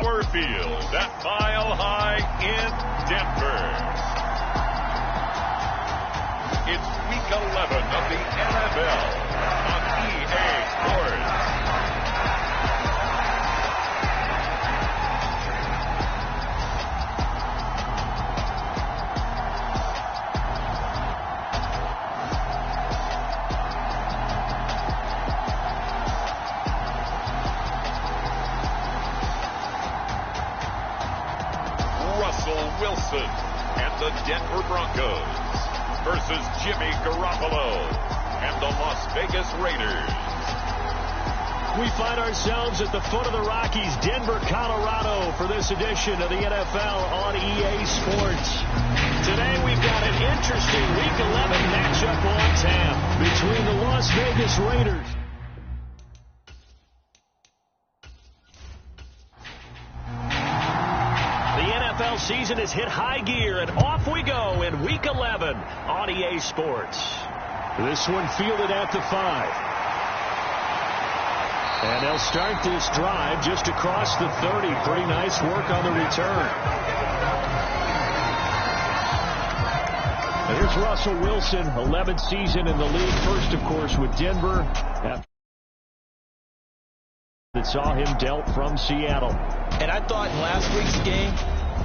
Power Field at Mile High in Denver. It's Week 11 of the NFL on EA Sports. Wilson and the Denver Broncos versus Jimmy Garoppolo and the Las Vegas Raiders. We find ourselves at the foot of the Rockies, Denver, Colorado, for this edition of the NFL on EA Sports. Today we've got an interesting Week 11 matchup on tap between the Las Vegas Raiders. Season has hit high gear, and off we go in Week 11 on EA Sports. This one fielded at the 5. And they'll start this drive just across the 30. Pretty nice work on the return. And here's Russell Wilson, 11th season in the league. First, of course, with Denver. That saw him dealt from Seattle. And I thought in last week's game,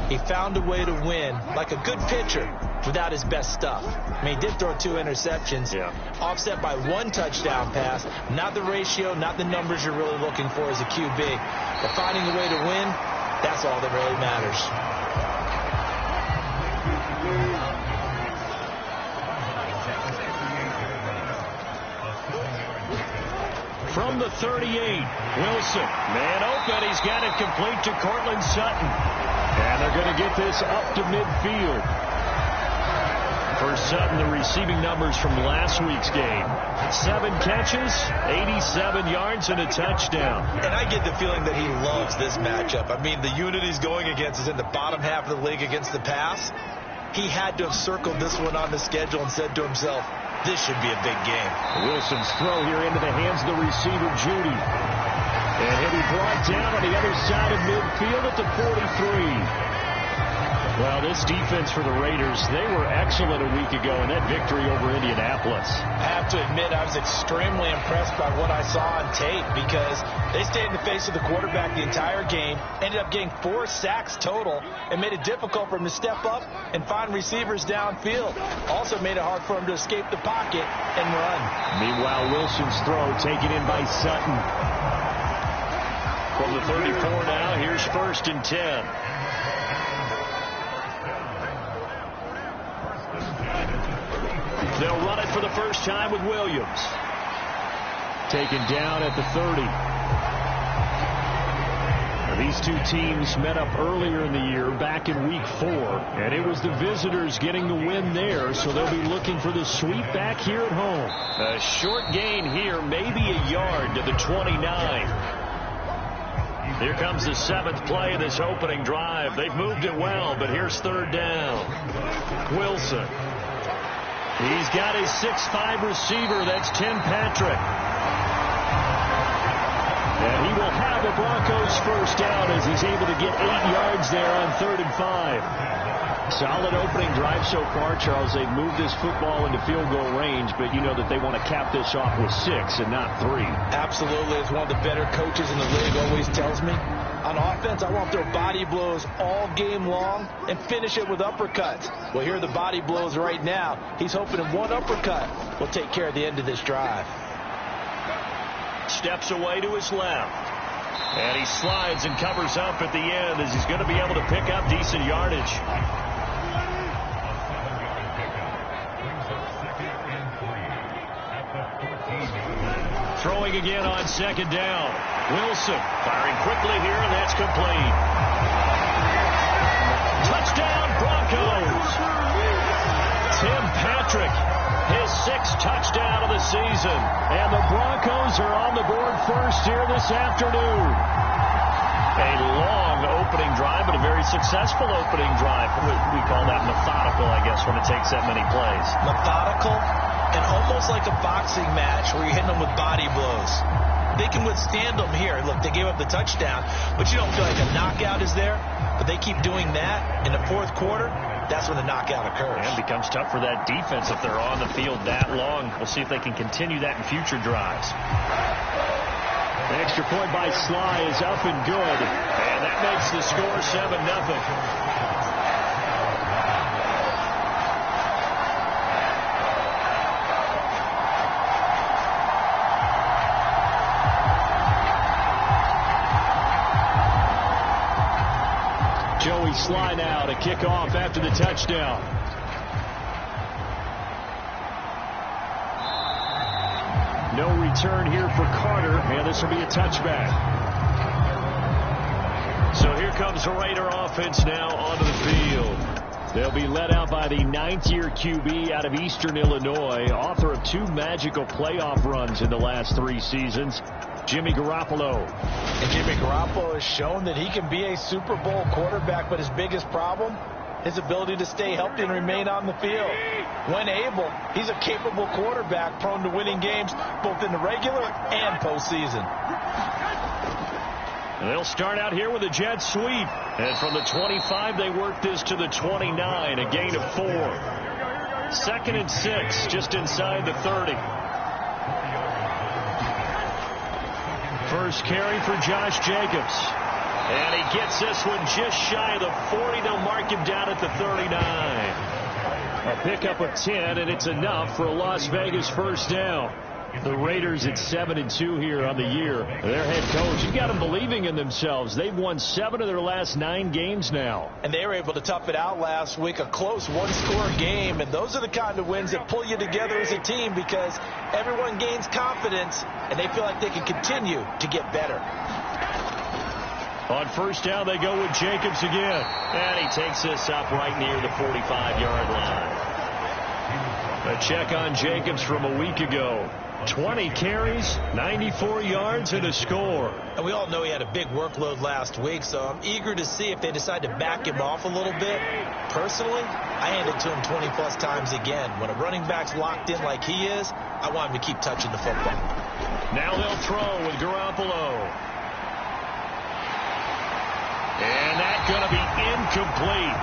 he found a way to win, like a good pitcher, without his best stuff. I mean, he did throw 2 interceptions, offset by 1 touchdown pass. Not the ratio, not the numbers you're really looking for as a QB. But finding a way to win, that's all that really matters. From the 38, Wilson, man open, he's got it complete to Cortland Sutton. And they're going to get this up to midfield. For Sutton, the receiving numbers from last week's game. 7 catches, 87 yards, and a touchdown. And I get the feeling that he loves this matchup. I mean, the unit he's going against is in the bottom half of the league against the pass. He had to have circled this one on the schedule and said to himself, this should be a big game. Wilson's throw here into the hands of the receiver, Judy. And he'll be brought down on the other side of midfield at the 43. Well, this defense for the Raiders, they were excellent a week ago in that victory over Indianapolis. I have to admit, I was extremely impressed by what I saw on tape because they stayed in the face of the quarterback the entire game, ended up getting 4 sacks total, and made it difficult for him to step up and find receivers downfield. Also made it hard for him to escape the pocket and run. Meanwhile, Wilson's throw taken in by Sutton. From the 34 now, here's 1st and 10. They'll run it for the first time with Williams. Taken down at the 30. Now, these two teams met up earlier in the year, back in Week 4, and it was the visitors getting the win there, so they'll be looking for the sweep back here at home. A short gain here, maybe a yard to the 29. Here comes the 7th play of this opening drive. They've moved it well, but here's 3rd down. Wilson. He's got his 6'5 receiver. That's Tim Patrick. And he will have the Broncos first down as he's able to get 8 yards there on 3rd and 5. Solid opening drive so far, Charles. They've moved this football into field goal range, but you know that they want to cap this off with 6 and not 3. Absolutely. As one of the better coaches in the league always tells me, on offense, I want to throw body blows all game long and finish it with uppercuts. Well, here are the body blows right now. He's hoping in 1 uppercut will take care of the end of this drive. Steps away to his left. And he slides and covers up at the end as he's going to be able to pick up decent yardage. Throwing again on 2nd down. Wilson firing quickly here, and that's complete. Touchdown, Broncos. Tim Patrick, his 6th touchdown of the season. And the Broncos are on the board first here this afternoon. A long opening drive, but a very successful opening drive. We call that methodical, I guess, when it takes that many plays. Methodical and almost like a boxing match where you're hitting them with body blows. they can withstand them here. Look, they gave up the touchdown, but you don't feel like a knockout is there. But they keep doing that in the fourth quarter. That's when the knockout occurs. And it becomes tough for that defense if they're on the field that long. We'll see if they can continue that in future drives. The extra point by Sly is up and good. And that makes the score 7-0. Sly now to kick off after the touchdown. No return here for Carter, and this will be a touchback. So here comes the Raider offense now onto the field. They'll be led out by the 9th-year QB out of Eastern Illinois, author of 2 magical playoff runs in the last 3 seasons, Jimmy Garoppolo. And Jimmy Garoppolo has shown that he can be a Super Bowl quarterback, but his biggest problem, his ability to stay healthy and remain on the field. When able, he's a capable quarterback prone to winning games both in the regular and postseason. And they'll start out here with a jet sweep. And from the 25, they work this to the 29, a gain of 4. 2nd and 6, just inside the 30. First carry for Josh Jacobs. And he gets this one just shy of the 40. They'll mark him down at the 39. A pickup of 10, and it's enough for a Las Vegas first down. The Raiders at 7-2 here on the year. Their head coach, you got them believing in themselves. They've won 7 of their last 9 games now. And they were able to tough it out last week, a close one-score game. And those are the kind of wins that pull you together as a team because everyone gains confidence and they feel like they can continue to get better. On first down, they go with Jacobs again. And he takes this up right near the 45-yard line. A check on Jacobs from a week ago. 20 carries, 94 yards, and a score. And we all know he had a big workload last week, so I'm eager to see if they decide to back him off a little bit. Personally, I hand it to him 20-plus times again. When a running back's locked in like he is, I want him to keep touching the football. Now they'll throw with Garoppolo. And that's going to be incomplete.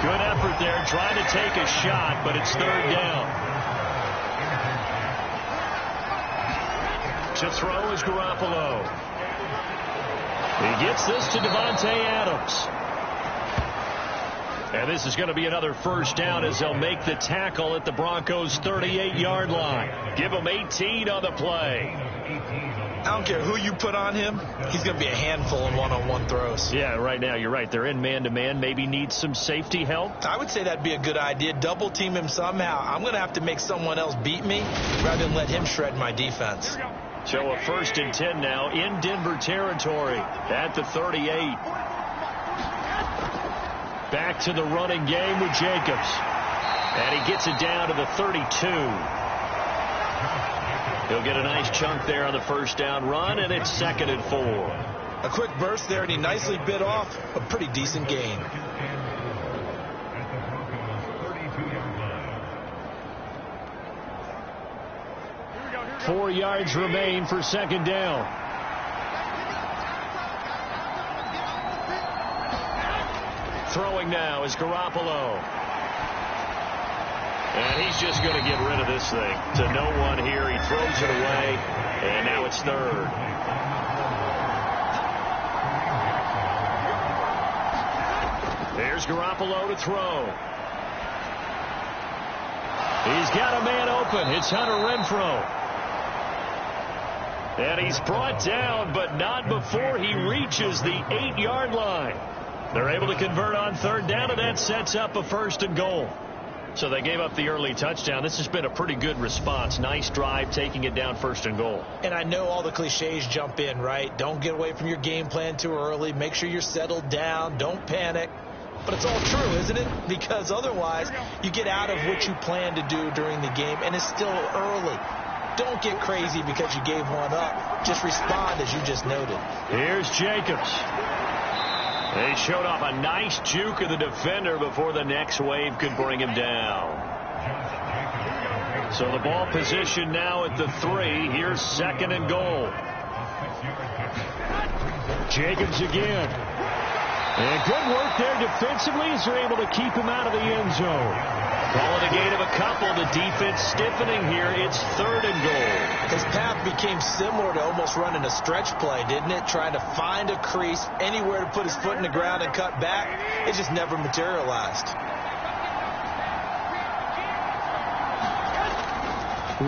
Good effort there, trying to take a shot, but it's 3rd down. To throw is Garoppolo. He gets this to Devontae Adams. And this is going to be another first down as they'll make the tackle at the Broncos' 38-yard line. Give them 18 on the play. I don't care who you put on him. He's going to be a handful in one-on-one throws. Yeah, right now you're right. They're in man-to-man. Maybe needs some safety help. I would say that'd be a good idea. Double team him somehow. I'm going to have to make someone else beat me rather than let him shred my defense. So a 1st and 10 now in Denver territory at the 38. Back to the running game with Jacobs. And he gets it down to the 32. He'll get a nice chunk there on the first down run, and it's 2nd and 4. A quick burst there, and he nicely bit off a pretty decent gain. Four yards remain for 2nd down. Throwing now is Garoppolo. And he's just going to get rid of this thing. To no one here. He throws it away. And now it's 3rd. There's Garoppolo to throw. He's got a man open. It's Hunter Renfrow. And he's brought down, but not before he reaches the 8-yard line. They're able to convert on 3rd down, and that sets up a 1st and goal. So they gave up the early touchdown. This has been a pretty good response. Nice drive, taking it down 1st and goal. And I know all the cliches jump in, right? Don't get away from your game plan too early. Make sure you're settled down. Don't panic. But it's all true, isn't it? Because otherwise, you get out of what you plan to do during the game, and it's still early. Don't get crazy because you gave one up. Just respond as you just noted. Here's Jacobs. They showed off a nice juke of the defender before the next wave could bring him down. So the ball position now at the 3. Here's 2nd and goal. Jacobs again. And good work there defensively as they're able to keep him out of the end zone. Calling a gain of a couple. The defense stiffening here. It's 3rd and goal. His path became similar to almost running a stretch play, didn't it? Trying to find a crease, anywhere to put his foot in the ground and cut back. It just never materialized.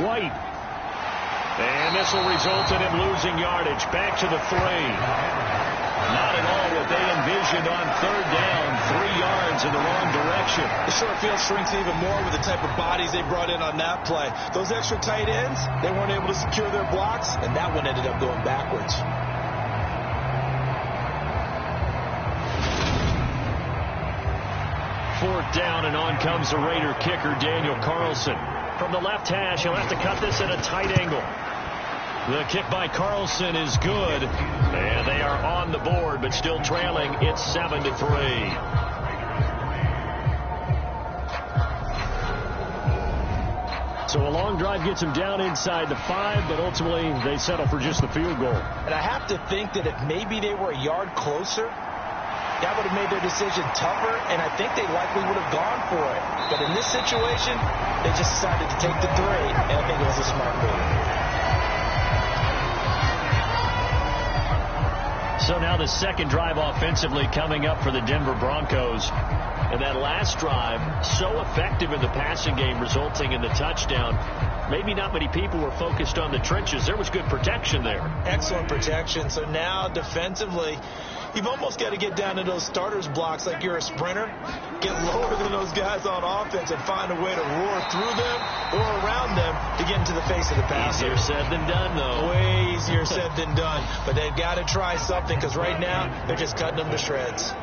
White. And this will result in him losing yardage. Back to the 3. Not at all what they envisioned on 3rd down. 3 yards in the wrong direction. The short field shrinks even more with the type of bodies they brought in on that play. Those extra tight ends, they weren't able to secure their blocks, and that one ended up going backwards. Fourth down, and on comes the Raider kicker, Daniel Carlson. From the left hash, he'll have to cut this at a tight angle. The kick by Carlson is good, and they are on the board, but still trailing. It's 7-3. So a long drive gets them down inside the 5, but ultimately they settle for just the field goal. And I have to think that if maybe they were a yard closer, that would have made their decision tougher, and I think they likely would have gone for it. But in this situation, they just decided to take the 3, and I think it was a smart move. So now the second drive offensively coming up for the Denver Broncos. And that last drive, so effective in the passing game, resulting in the touchdown. Maybe not many people were focused on the trenches. There was good protection there. Excellent protection. So now defensively, you've almost got to get down to those starters blocks like you're a sprinter. Get lower than those guys on offense and find a way to roar through them or around them to get into the face of the passer. Easier said than done, though. Way easier said than done. But they've got to try something because right now they're just cutting them to shreds.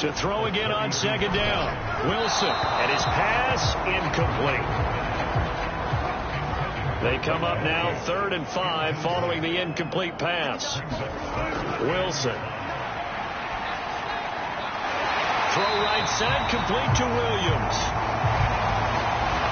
To throw again on 2nd down. Wilson, and his pass incomplete. They come up now 3rd and 5 following the incomplete pass. Wilson. Throw right side, complete to Williams.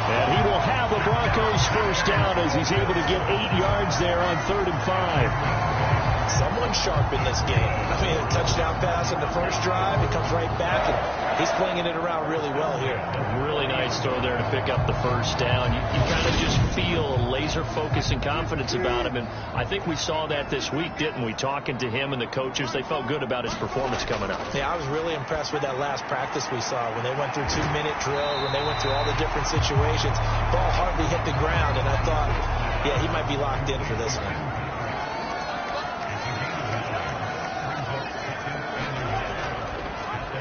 And he will have the Broncos first down as he's able to get 8 yards there on 3rd and 5. Someone sharp in this game. I mean, a touchdown pass in the first drive. It comes right back, and he's flinging it around really well here. A really nice throw there to pick up the first down. You kind of just feel a laser focus and confidence about him, and I think we saw that this week, didn't we? Talking to him and the coaches, they felt good about his performance coming up. Yeah, I was really impressed with that last practice we saw when they went through 2-minute drill, when they went through all the different situations. Ball hardly hit the ground, and I thought, yeah, he might be locked in for this one.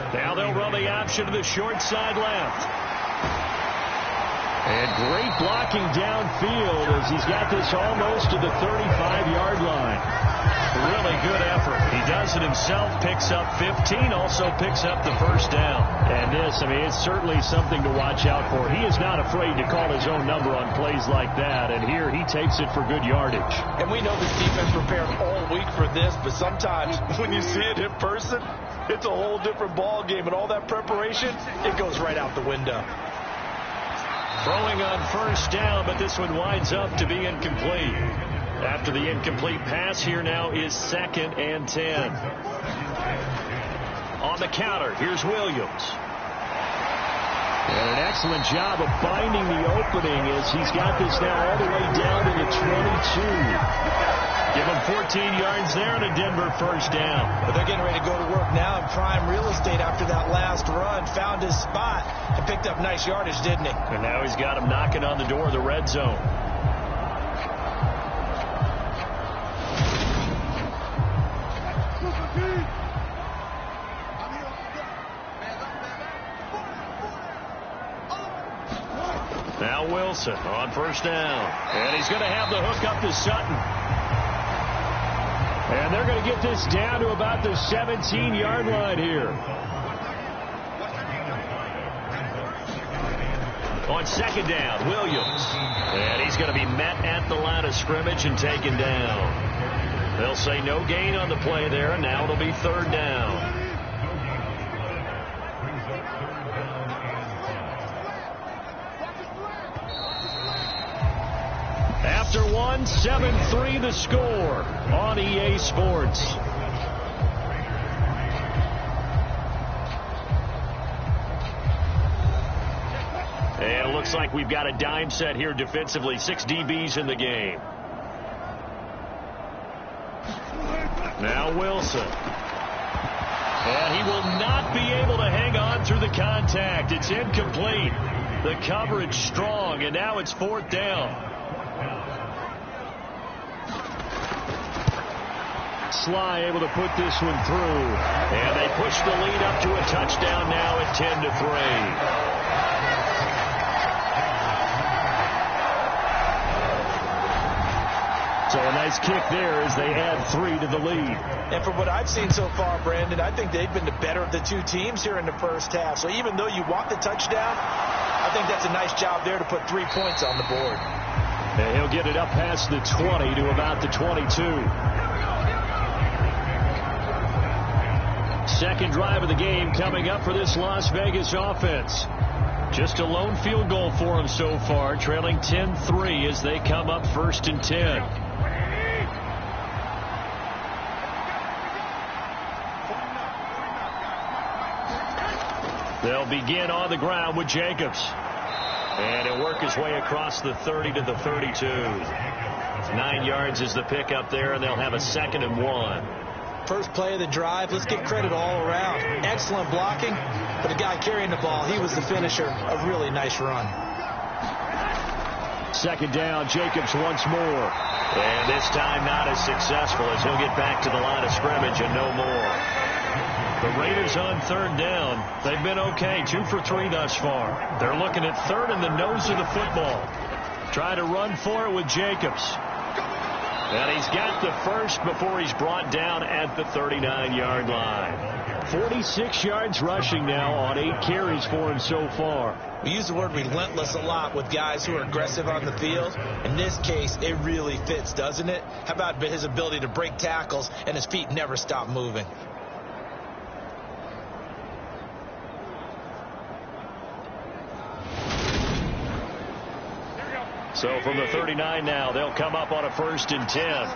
Now they'll run the option to the short side left. And great blocking downfield as he's got this almost to the 35-yard line. Really good effort. He does it himself, picks up 15, also picks up the first down. And this, I mean, it's certainly something to watch out for. He is not afraid to call his own number on plays like that, and here he takes it for good yardage. And we know this defense prepared all week for this, but sometimes when you see it in person, it's a whole different ball game, and all that preparation, it goes right out the window. Throwing on first down, but this one winds up to be incomplete. After the incomplete pass, here now is 2nd and 10. On the counter, here's Williams. And an excellent job of finding the opening as he's got this now all the way down to the 22. Give him 14 yards there and a Denver first down. But they're getting ready to go to work now in prime real estate after that last run. Found his spot and picked up nice yardage, didn't he? And now he's got him knocking on the door of the red zone. Now Wilson on first down. And he's going to have the hook up to Sutton. And they're going to get this down to about the 17-yard line here. On 2nd down, Williams. And he's going to be met at the line of scrimmage and taken down. They'll say no gain on the play there, and now it'll be 3rd down. after one. 7-3 the score on EA Sports. And it looks like we've got a dime set here defensively. 6 DBs in the game. Now Wilson. And he will not be able to hang on through the contact. It's incomplete. The coverage strong, and now it's 4th down. Sly able to put this one through. And they push the lead up to a touchdown now at 10-3. So a nice kick there as they add 3 to the lead. And from what I've seen so far, Brandon, I think they've been the better of the two teams here in the first half. So even though you want the touchdown, I think that's a nice job there to put 3 points on the board. And he'll get it up past the 20 to about the 22. Second drive of the game coming up for this Las Vegas offense. Just a lone field goal for them so far, trailing 10-3 as they come up 1st and 10. They'll begin on the ground with Jacobs. And he'll work his way across the 30 to the 32. 9 yards is the pickup there, and they'll have a 2nd and 1. First play of the drive, let's give credit all around. Excellent blocking, but the guy carrying the ball, he was the finisher. A really nice run. 2nd down, Jacobs once more. And this time not as successful as he'll get back to the line of scrimmage and no more. The Raiders on 3rd down. They've been okay, 2 for 3 thus far. They're looking at 3rd in the nose of the football. Trying to run for it with Jacobs. And he's got the first before he's brought down at the 39-yard line. 46 yards rushing now on 8 carries for him so far. We use the word relentless a lot with guys who are aggressive on the field. In this case, it really fits, doesn't it? How about his ability to break tackles and his feet never stop moving? So from the 39 now, they'll come up on a 1st and 10.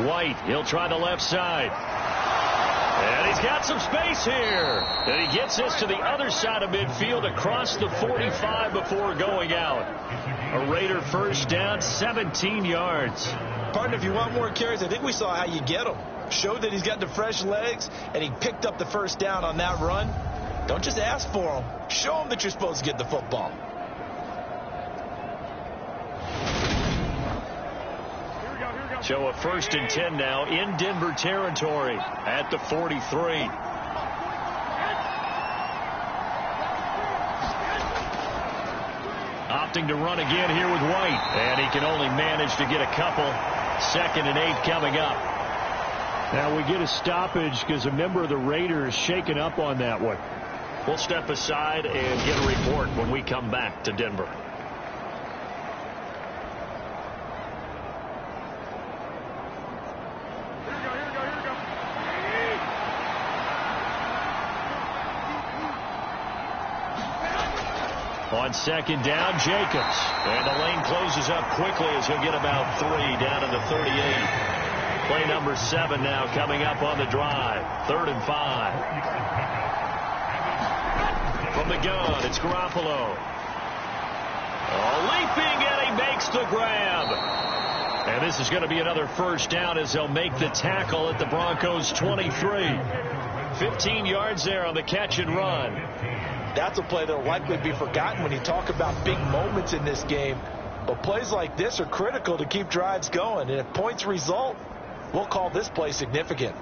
White, he'll try the left side. And he's got some space here. And he gets this to the other side of midfield across the 45 before going out. A Raider 1st down, 17 yards. Partner, if you want more carries, I think we saw how you get him. Showed that he's got the fresh legs, and he picked up the 1st down on that run. Don't just ask for them. Show them that you're supposed to get the football. So a 1st and 10 now in Denver territory at the 43. Opting to run again here with White. And he can only manage to get a couple. 2nd and 8 coming up. Now we get a stoppage because a member of the Raiders shaken up on that one. We'll step aside and get a report when we come back to Denver. On 2nd down, Jacobs. And the lane closes up quickly as he'll get about 3 down to the 38. Play number 7 now coming up on the drive. 3rd and 5. From the gun, it's Garoppolo. Leaping, and he makes the grab. And this is going to be another 1st down as they'll make the tackle at the Broncos 23. 15 yards there on the catch and run. That's a play that will likely be forgotten when you talk about big moments in this game. But plays like this are critical to keep drives going. And if points result, we'll call this play significant.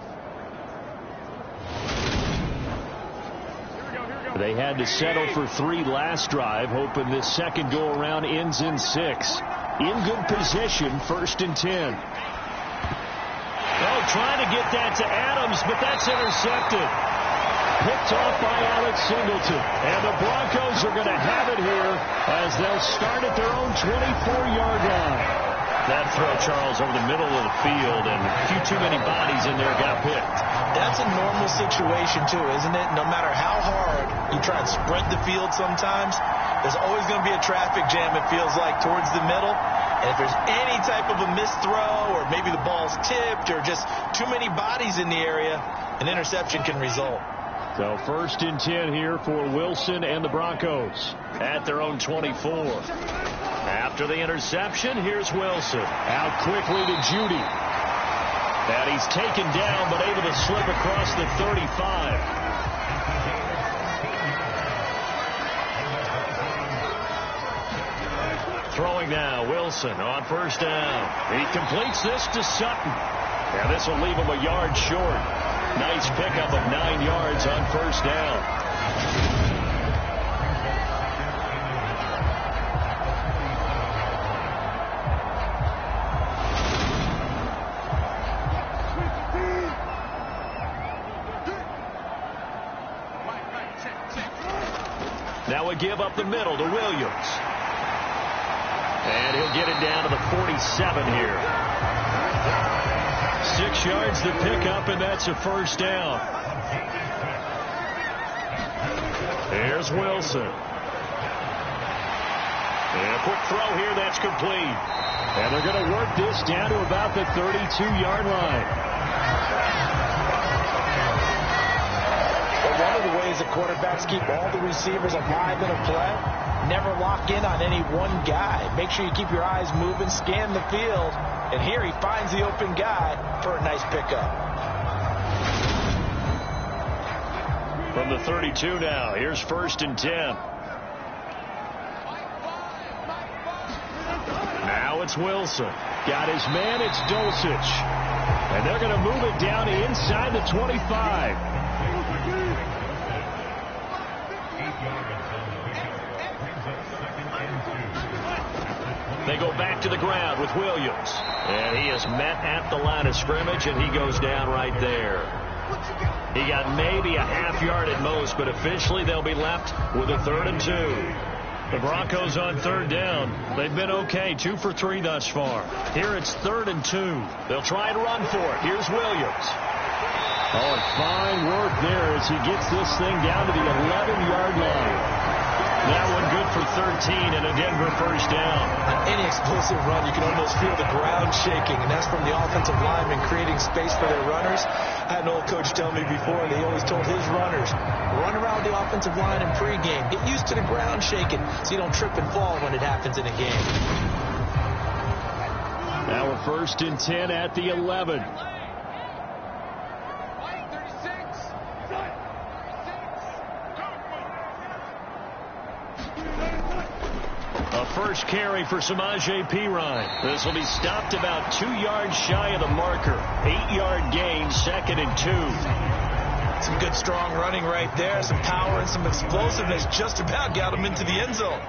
They had to settle for 3 last drive, hoping this second go-around ends in 6. In good position, 1st and 10. Oh, trying to get that to Adams, but that's intercepted. Picked off by Alex Singleton. And the Broncos are going to have it here as they'll start at their own 24-yard line. That throw, Charles, over the middle of the field, and a few too many bodies in there got picked. That's a normal situation, too, isn't it? No matter how hard you try and spread the field sometimes, there's always going to be a traffic jam, it feels like, towards the middle. And if there's any type of a missed throw, or maybe the ball's tipped, or just too many bodies in the area, an interception can result. So 1st and 10 here for Wilson and the Broncos at their own 24. After the interception, here's Wilson. Out quickly to Judy. And he's taken down, but able to slip across the 35. Throwing now, Wilson on 1st down. He completes this to Sutton. And this will leave him a yard short. Nice pickup of 9 yards on 1st down. Now we give up the middle to Williams. And he'll get it down to the 47 here. 6 yards to pick up, and that's a 1st down. There's Wilson. And a quick throw here, that's complete. And they're going to work this down to about the 32-yard line. Well, one of the ways the quarterbacks keep all the receivers alive in a play, never lock in on any one guy. Make sure you keep your eyes moving, scan the field. And here he finds the open guy for a nice pickup. From the 32 now, here's 1st and 10. Now it's Wilson. Got his man, it's Dulcich. And they're going to move it down inside the 25. They go back to the ground with Williams. And he is met at the line of scrimmage, and he goes down right there. He got maybe a half yard at most, but officially they'll be left with a 3rd and 2. The Broncos on 3rd down. They've been okay, 2 for 3 thus far. Here it's 3rd and 2. They'll try and run for it. Here's Williams. Oh, fine work there as he gets this thing down to the 11-yard line. That one good for 13 and a Denver 1st down. On any explosive run, you can almost feel the ground shaking, and that's from the offensive linemen creating space for their runners. I had an old coach tell me before, and he always told his runners, run around the offensive line in pregame. Get used to the ground shaking so you don't trip and fall when it happens in a game. Now we're 1st and 10 at the 11. First carry for Samaje Perine. This will be stopped about 2 yards shy of the marker. 8-yard gain, 2nd and 2. Some good strong running right there. Some power and some explosiveness just about got him into the end zone.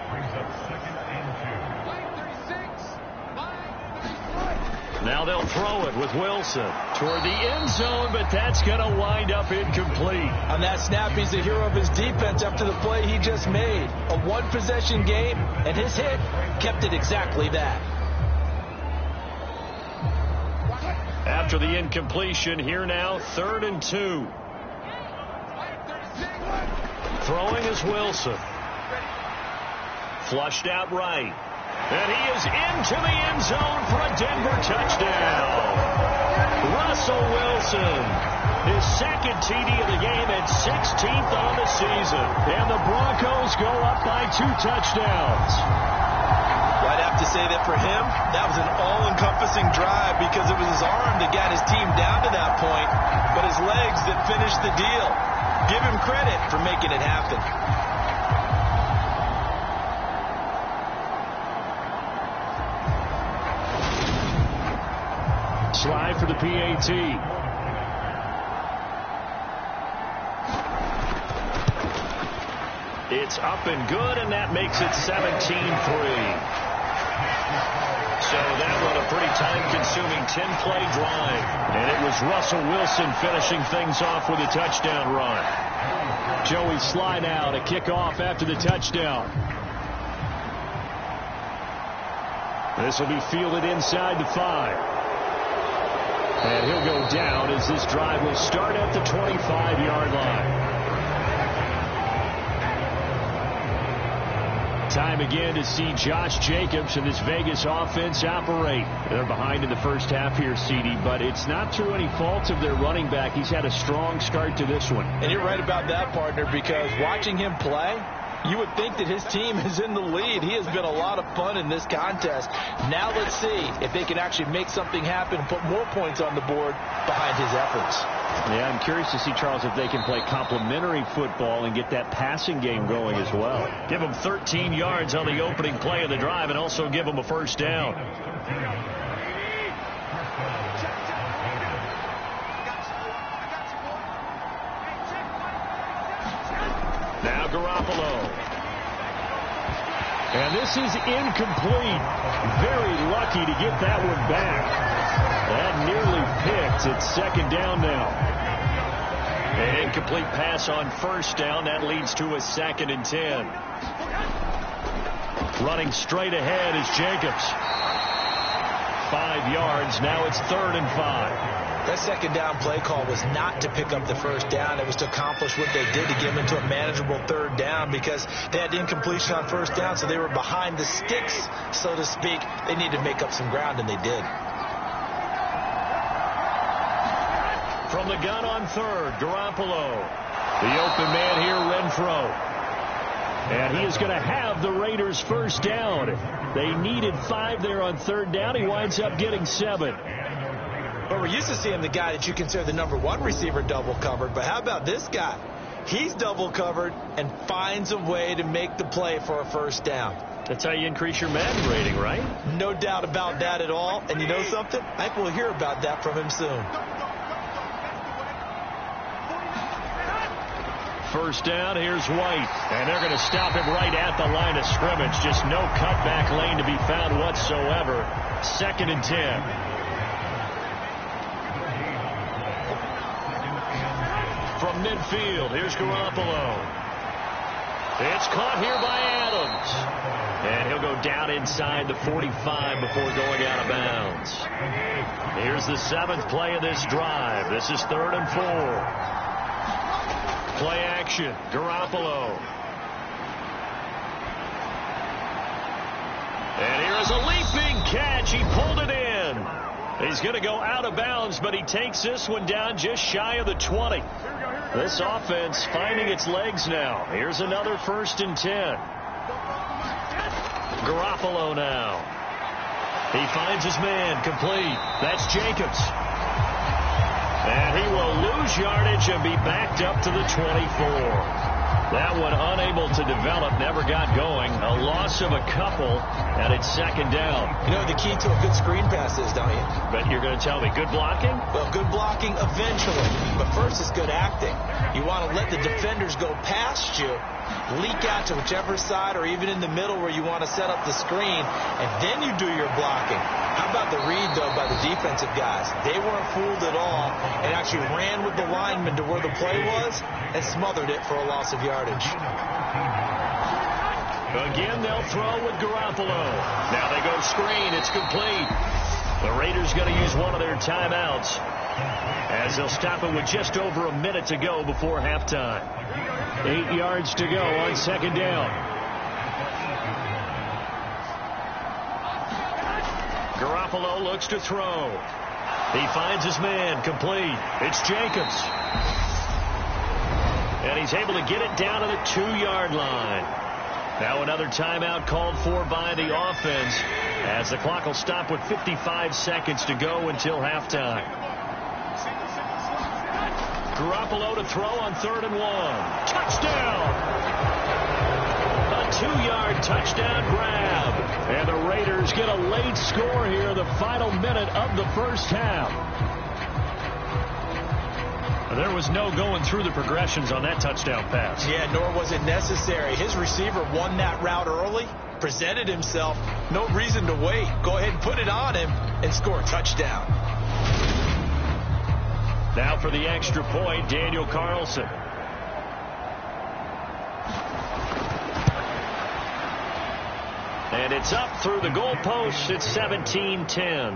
Now they'll throw it with Wilson toward the end zone, but that's going to wind up incomplete. On that snap, he's the hero of his defense after the play he just made. A one-possession game, and his hit kept it exactly that. After the incompletion, here now, 3rd and 2. Throwing is Wilson. Flushed out right. And he is into the end zone for a Denver touchdown. Russell Wilson, his 2nd TD of the game at 16th on the season. And the Broncos go up by 2 touchdowns. Well, I'd have to say that for him, that was an all-encompassing drive because it was his arm that got his team down to that point, but his legs that finished the deal. Give him credit for making it happen. Slide for the PAT. It's up and good, and that makes it 17-3. So that one a pretty time-consuming 10-play drive. And it was Russell Wilson finishing things off with a touchdown run. Joey slide out, a kickoff after the touchdown. This will be fielded inside the 5. And he'll go down as this drive will start at the 25-yard line. Time again to see Josh Jacobs and this Vegas offense operate. They're behind in the first half here, CD, but it's not through any fault of their running back. He's had a strong start to this one. And you're right about that, partner, because watching him play, you would think that his team is in the lead. He has been a lot of fun in this contest. Now let's see if they can actually make something happen and put more points on the board behind his efforts. Yeah, I'm curious to see, Charles, if they can play complementary football and get that passing game going as well. Give them 13 yards on the opening play of the drive and also give them a first down. Now Garoppolo. And this is incomplete. Very lucky to get that one back. That nearly picked. It's second down now. An incomplete pass on first down. That leads to a 2nd and 10. Running straight ahead is Jacobs. 5 yards. Now it's 3rd and 5. That second down play call was not to pick up the first down. It was to accomplish what they did to get them into a manageable 3rd down because they had incompletion on first down, so they were behind the sticks, so to speak. They needed to make up some ground, and they did. From the gun on 3rd, Garoppolo. The open man here, Renfro. And he is going to have the Raiders first down. They needed 5 there on 3rd down. He winds up getting 7. But we're used to seeing the guy that you consider the #1 receiver double covered. But how about this guy? He's double covered and finds a way to make the play for a first down. That's how you increase your Madden rating, right? No doubt about that at all. And you know something? I think we'll hear about that from him soon. First down, here's White. And they're going to stop him right at the line of scrimmage. Just no cutback lane to be found whatsoever. 2nd and 10. From midfield, here's Garoppolo. It's caught here by Adams. And he'll go down inside the 45 before going out of bounds. Here's the 7th play of this drive. This is 3rd and 4. Play action, Garoppolo. And here's a leaping catch. He pulled it in. He's going to go out of bounds, but he takes this one down just shy of the 20. This offense finding its legs now. Here's another 1st and 10. Garoppolo now. He finds his man, complete. That's Jacobs. And he will lose yardage and be backed up to the 24. That one unable to develop, never got going. A loss of a couple, and it's 2nd down. You know what the key to a good screen pass is, don't you? But you're going to tell me, good blocking? Well, good blocking eventually. But first is good acting. You want to let the defenders go past you, leak out to whichever side or even in the middle where you want to set up the screen, and then you do your blocking. How about the read, though, by the defensive guys? They weren't fooled at all and actually ran with the lineman to where the play was and smothered it for a loss of yardage. Again, they'll throw with Garoppolo. Now they go screen. It's complete. The Raiders going to use one of their timeouts as they'll stop it with just over a minute to go before halftime. 8 yards to go on 2nd down. Garoppolo looks to throw. He finds his man, complete. It's Jacobs. And he's able to get it down to the 2-yard line. Now another timeout called for by the offense as the clock will stop with 55 seconds to go until halftime. Garoppolo to throw on 3rd and 1. Touchdown! A 2-yard touchdown grab. And the Raiders get a late score here in the final minute of the first half. There was no going through the progressions on that touchdown pass. Yeah, nor was it necessary. His receiver won that route early, presented himself. No reason to wait. Go ahead and put it on him and score a touchdown. Now for the extra point, Daniel Carlson. And it's up through the goalpost. It's 17-10.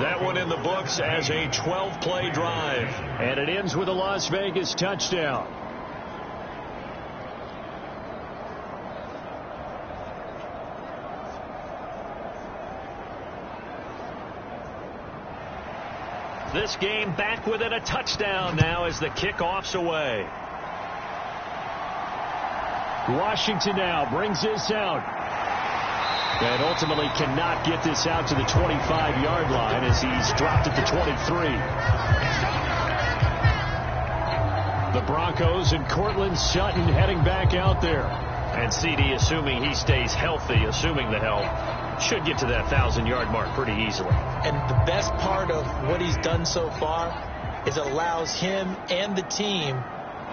That one in the books as a 12-play drive. And it ends with a Las Vegas touchdown. This game back within a touchdown now as the kickoff's away. Washington now brings this out. And ultimately cannot get this out to the 25-yard line as he's dropped at the 23. The Broncos and Cortland Sutton heading back out there. And CD, assuming he stays healthy, assuming the health, should get to that 1,000-yard mark pretty easily. And the best part of what he's done so far is it allows him and the team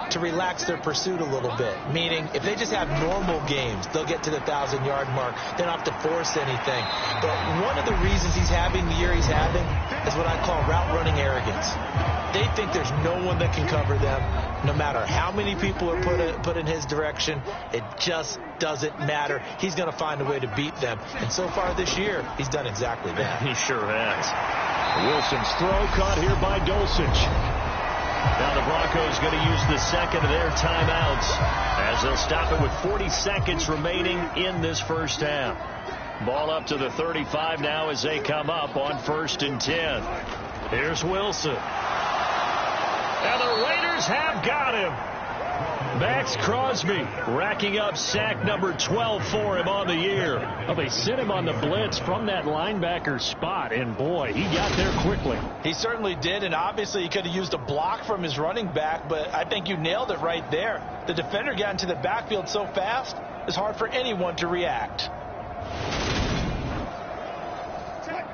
to relax their pursuit a little bit. Meaning, if they just have normal games, they'll get to the 1,000-yard mark. They don't have to force anything. But one of the reasons he's having the year he's having is what I call route-running arrogance. They think there's no one that can cover them. No matter how many people are put in his direction, it just doesn't matter. He's going to find a way to beat them. And so far this year, he's done exactly that. He sure has. Wilson's throw caught here by Dulcich. Now the Broncos going to use the second of their timeouts as they'll stop it with 40 seconds remaining in this first half. Ball up to the 35 now as they come up on 1st and 10. Here's Wilson. And the Raiders have got him. Max Crosby racking up sack number 12 for him on the year. Well, they sent him on the blitz from that linebacker spot, and boy, he got there quickly. He certainly did, and obviously he could have used a block from his running back, but I think you nailed it right there. The defender got into the backfield so fast, it's hard for anyone to react.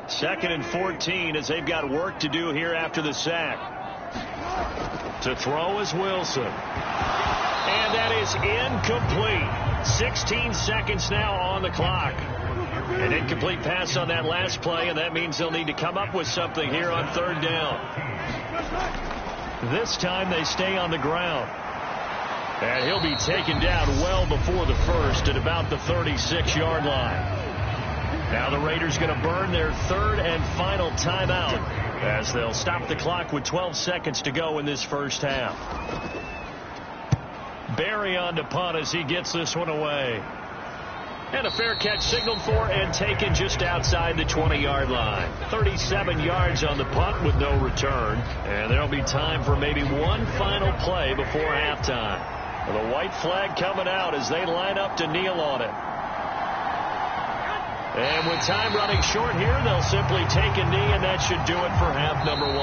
2nd and 14 as they've got work to do here after the sack. To throw is Wilson. And that is incomplete. 16 seconds now on the clock. An incomplete pass on that last play, and that means they'll need to come up with something here on 3rd down. This time they stay on the ground. And he'll be taken down well before the first at about the 36-yard line. Now the Raiders going to burn their 3rd and final timeout as they'll stop the clock with 12 seconds to go in this first half. Barry on to punt as he gets this one away. And a fair catch signaled for and taken just outside the 20-yard line. 37 yards on the punt with no return. And there'll be time for maybe one final play before halftime. The white flag coming out as they line up to kneel on it. And with time running short here, they'll simply take a knee, and that should do it for half number 1.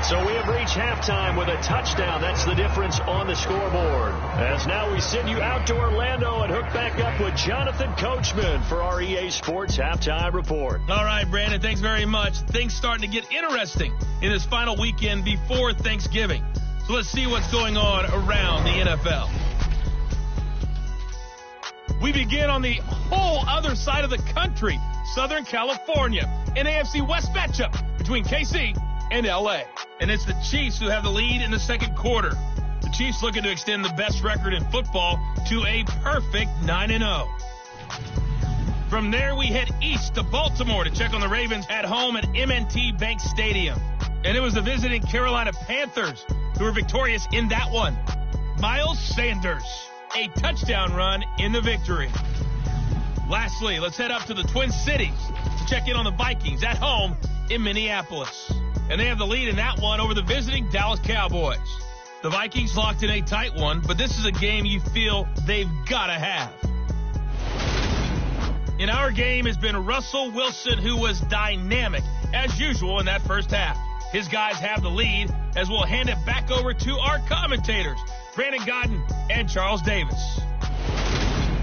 So we have reached halftime with a touchdown. That's the difference on the scoreboard. As now we send you out to Orlando and hook back up with Jonathan Coachman for our EA Sports Halftime Report. All right, Brandon, thanks very much. Things starting to get interesting in this final weekend before Thanksgiving. So let's see what's going on around the NFL. We begin on the whole other side of the country, Southern California, an AFC West matchup between KC and LA. And it's the Chiefs who have the lead in the second quarter. The Chiefs looking to extend the best record in football to a perfect 9-0. From there, we head east to Baltimore to check on the Ravens at home at M&T Bank Stadium. And it was the visiting Carolina Panthers who were victorious in that one. Miles Sanders, a touchdown run in the victory. Lastly, let's head up to the Twin Cities to check in on the Vikings at home in Minneapolis. And they have the lead in that one over the visiting Dallas Cowboys. The Vikings locked in a tight one, but this is a game you feel they've got to have. In our game has been Russell Wilson, who was dynamic, as usual, in that first half. His guys have the lead, as we'll hand it back over to our commentators, Brandon Godden and Charles Davis.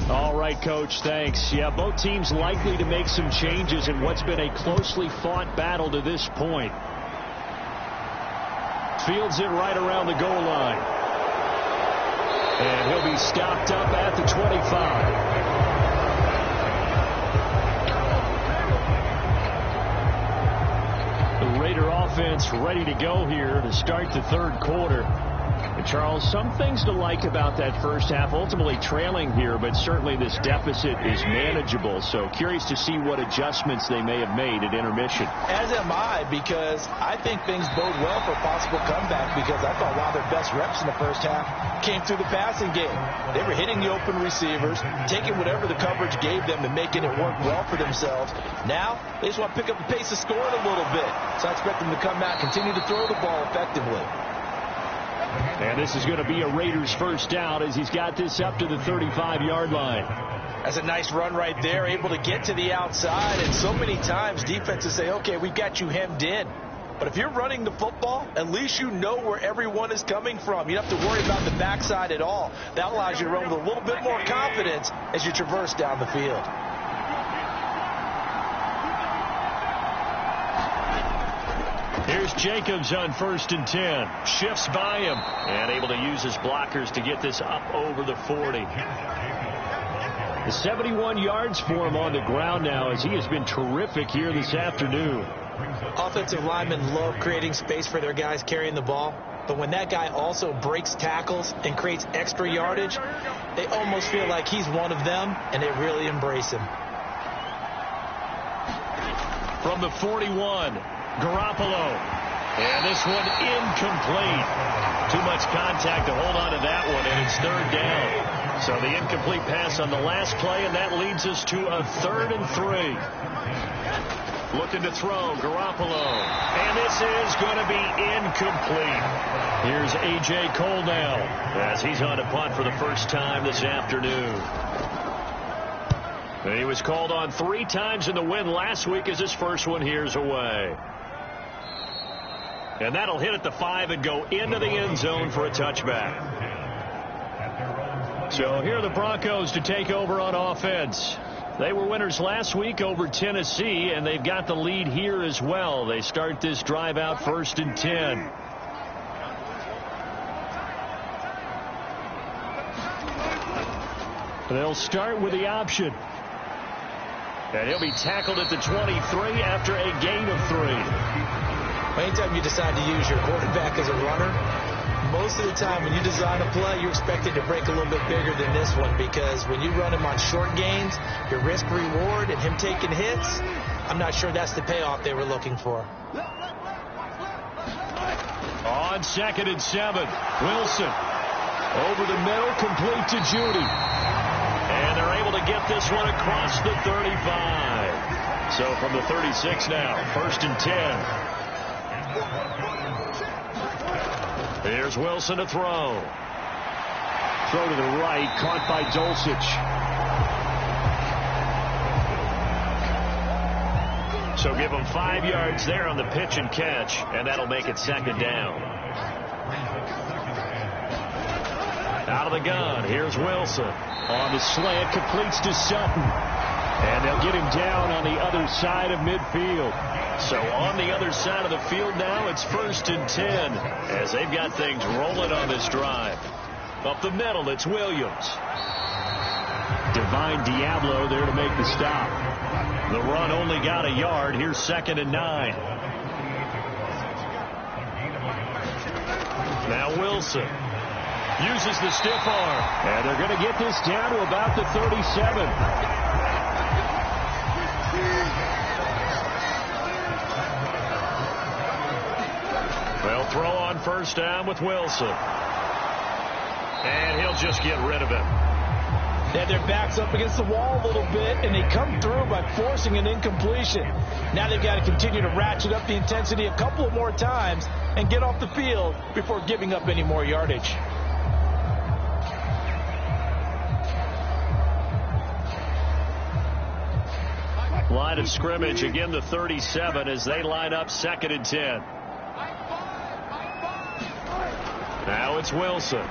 All right, Coach, thanks. Yeah, both teams likely to make some changes in what's been a closely fought battle to this point. Fields it right around the goal line. And he'll be stopped up at the 25. The Raider offense ready to go here to start the third quarter. The Charles, some things to like about that first half. Ultimately trailing here, but certainly this deficit is manageable. So curious to see what adjustments they may have made at intermission. As am I, because I think things bode well for a possible comeback, because I thought a lot of their best reps in the first half came through the passing game. They were hitting the open receivers, taking whatever the coverage gave them and making it work well for themselves. Now, they just want to pick up the pace of scoring a little bit. So I expect them to come out, continue to throw the ball effectively. And this is going to be a Raiders first down as he's got this up to the 35-yard line. That's a nice run right there, able to get to the outside. And so many times defenses say, okay, we've got you hemmed in. But if you're running the football, at least you know where everyone is coming from. You don't have to worry about the backside at all. That allows you to run with a little bit more confidence as you traverse down the field. Here's Jacobs on 1st and 10. Shifts by him and able to use his blockers to get this up over the 40. The 71 yards for him on the ground now, as he has been terrific here this afternoon. Offensive linemen love creating space for their guys carrying the ball. But when that guy also breaks tackles and creates extra yardage, they almost feel like he's one of them, and they really embrace him. From the 41, Garoppolo. And this one incomplete. Too much contact to hold on to that one, and it's 3rd down. So the incomplete pass on the last play, and that leads us to a 3rd and 3. Looking to throw, Garoppolo. And this is going to be incomplete. Here's A.J. Cole now, as he's on a punt for the first time this afternoon. He was called on 3 times in the win last week, as his first one here's away. And that'll hit at the 5 and go into the end zone for a touchback. So here are the Broncos to take over on offense. They were winners last week over Tennessee, and they've got the lead here as well. They start this drive out 1st and 10. They'll start with the option. And he'll be tackled at the 23 after a gain of 3. Anytime you decide to use your quarterback as a runner, most of the time when you design a play, you're expected to break a little bit bigger than this one, because when you run him on short gains, your risk-reward and him taking hits, I'm not sure that's the payoff they were looking for. On 2nd and 7, Wilson. Over the middle, complete to Judy. And they're able to get this one across the 35. So from the 36 now, 1st and 10. Here's Wilson to throw. Throw to the right, caught by Dulcich. So give him 5 yards there on the pitch and catch, and that'll make it 2nd down. Out of the gun, here's Wilson. On the slant, completes to Sutton. And they'll get him down on the other side of midfield. So on the other side of the field now, it's 1st and 10 as they've got things rolling on this drive. Up the middle, it's Williams. Divine Diablo there to make the stop. The run only got a yard. Here's 2nd and 9. Now Wilson uses the stiff arm. And they're going to get this down to about the 37. They'll throw on 1st down with Wilson. And he'll just get rid of it. They had their backs up against the wall a little bit, and they come through by forcing an incompletion. Now they've got to continue to ratchet up the intensity a couple of more times and get off the field before giving up any more yardage. Line of scrimmage, again the 37 as they line up 2nd and 10. Now it's Wilson.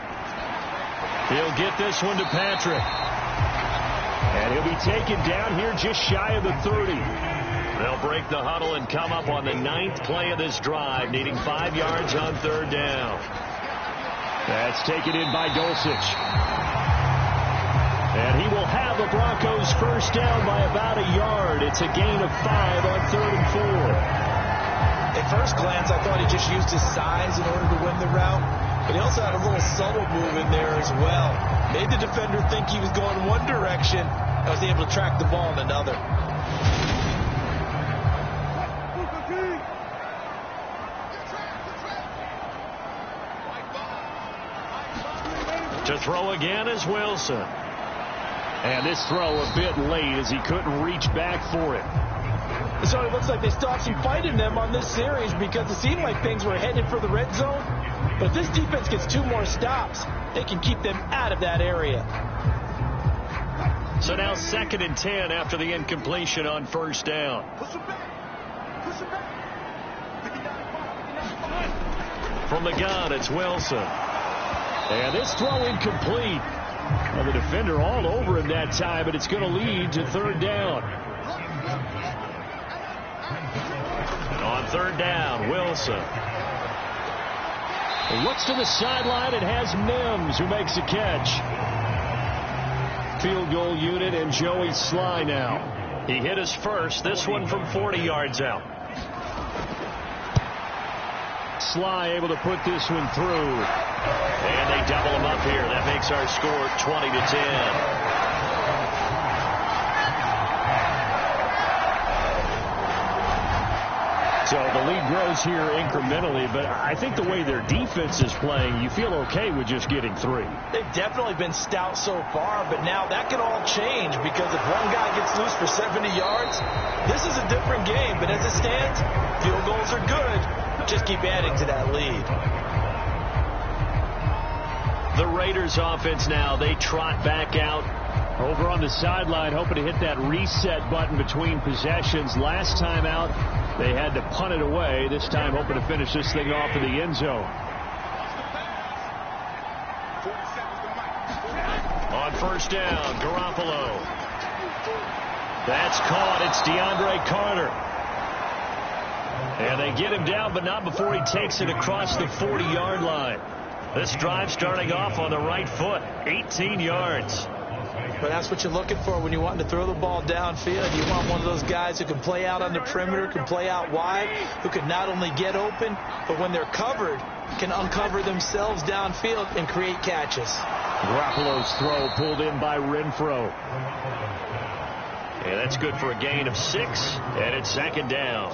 He'll get this one to Patrick. And he'll be taken down here just shy of the 30. They'll break the huddle and come up on the 9th play of this drive, needing 5 yards on 3rd down. That's taken in by Dulcich. And he will have the Broncos first down by about a yard. It's a gain of 5 on 3rd and 4. At first glance, I thought he just used his size in order to win the route. But he also had a little subtle move in there as well. Made the defender think he was going one direction and was able to track the ball in another. To throw again is Wilson. And this throw a bit late as he couldn't reach back for it. So it looks like they still have some fight in them on this series because it seemed like things were headed for the red zone. But if this defense gets 2 more stops, they can keep them out of that area. So now 2nd and 10 after the incompletion on 1st down. From the gun, it's Wilson. And this throw incomplete. Well, the defender all over him that time, but it's going to lead to 3rd down. And on 3rd down, Wilson. He looks to the sideline and has Mims who makes a catch. Field goal unit and Joey Sly now. He hit his first, this one from 40 yards out. Sly able to put this one through. And they double him up here. That makes our score 20-10. So the lead grows here incrementally, but I think the way their defense is playing, you feel okay with just getting 3. They've definitely been stout so far, but now that can all change because if one guy gets loose for 70 yards, this is a different game. But as it stands, field goals are good. Just keep adding to that lead. The Raiders offense now, they trot back out over on the sideline, hoping to hit that reset button between possessions. Last time out, they had to punt it away. This time hoping to finish this thing off in the end zone. On 1st down, Garoppolo. That's caught. It's DeAndre Carter. And they get him down, but not before he takes it across the 40-yard line. This drive starting off on the right foot, 18 yards. But that's what you're looking for when you want to throw the ball downfield. You want one of those guys who can play out on the perimeter, can play out wide, who can not only get open, but when they're covered, can uncover themselves downfield and create catches. Garoppolo's throw pulled in by Renfro. And that's good for a gain of 6, and it's 2nd down.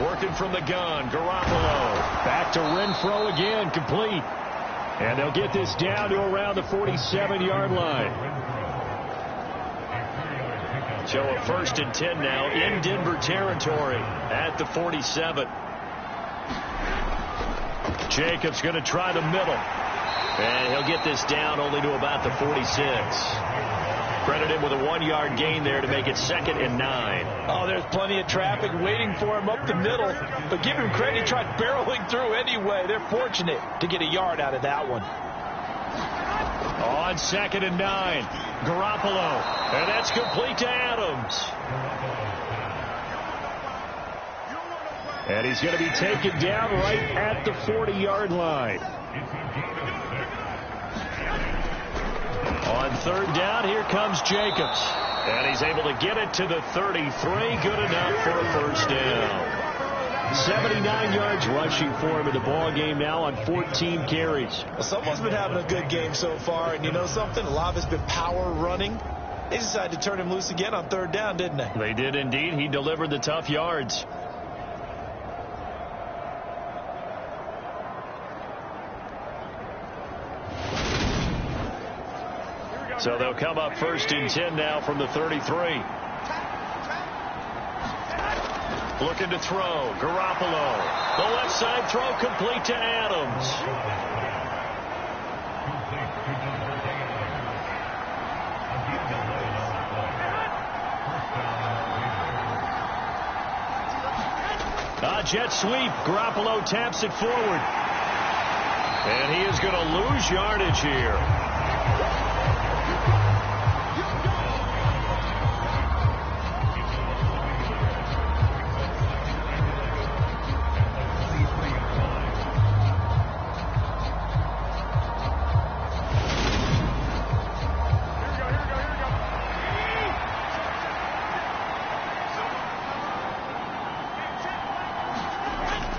Working from the gun, Garoppolo. Back to Renfro again, complete. And they'll get this down to around the 47-yard line. So a 1st and 10 now in Denver territory at the 47. Jacobs going to try the middle. And he'll get this down only to about the 46. Credit him with a 1-yard gain there to make it 2nd and 9. Oh, there's plenty of traffic waiting for him up the middle. But give him credit, he tried barreling through anyway. They're fortunate to get a yard out of that one. On 2nd and 9, Garoppolo. And that's complete to Adams. And he's going to be taken down right at the 40-yard line. On 3rd down, here comes Jacobs. And he's able to get it to the 33. Good enough for a 1st down. 79 yards rushing for him in the ball game now on 14 carries. Well, someone's been having a good game so far. And you know something? A lot of it's been power running. They decided to turn him loose again on 3rd down, didn't they? They did indeed. He delivered the tough yards. So they'll come up 1st and 10 now from the 33. Looking to throw. Garoppolo. The left side throw complete to Adams. Jet sweep. Garoppolo taps it forward. And he is going to lose yardage here.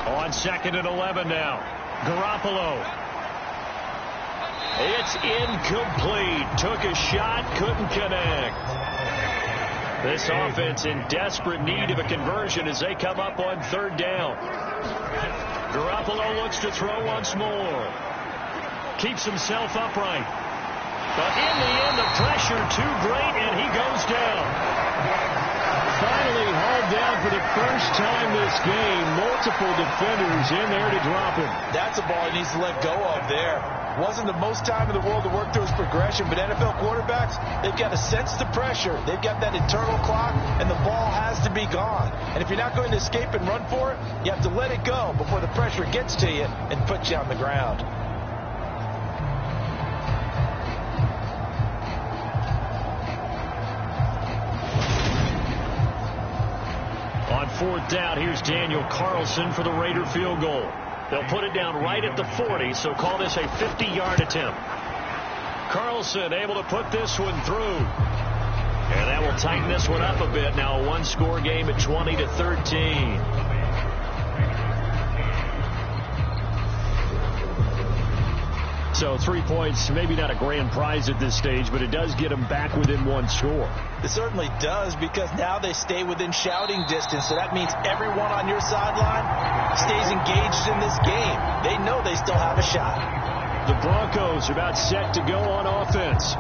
On 2nd and 11 now. Garoppolo. It's incomplete. Took a shot, couldn't connect. This offense in desperate need of a conversion as they come up on 3rd down. Garoppolo looks to throw once more. Keeps himself upright. But in the end, the pressure too great, and he goes down. Finally hauled down for the first time this game. Multiple defenders in there to drop him. That's a ball he needs to let go of there. Wasn't the most time in the world to work through his progression, but NFL quarterbacks, they've got to sense the pressure. They've got that internal clock, and the ball has to be gone. And if you're not going to escape and run for it, you have to let it go before the pressure gets to you and puts you on the ground. On 4th down, here's Daniel Carlson for the Raider field goal. They'll put it down right at the 40, so call this a 50-yard attempt. Carlson able to put this one through. And that will tighten this one up a bit. Now a one-score game at 20-13. So 3 points, maybe not a grand prize at this stage, but it does get them back within one score. It certainly does, because now they stay within shouting distance. So that means everyone on your sideline stays engaged in this game. They know they still have a shot. The Broncos are about set to go on offense.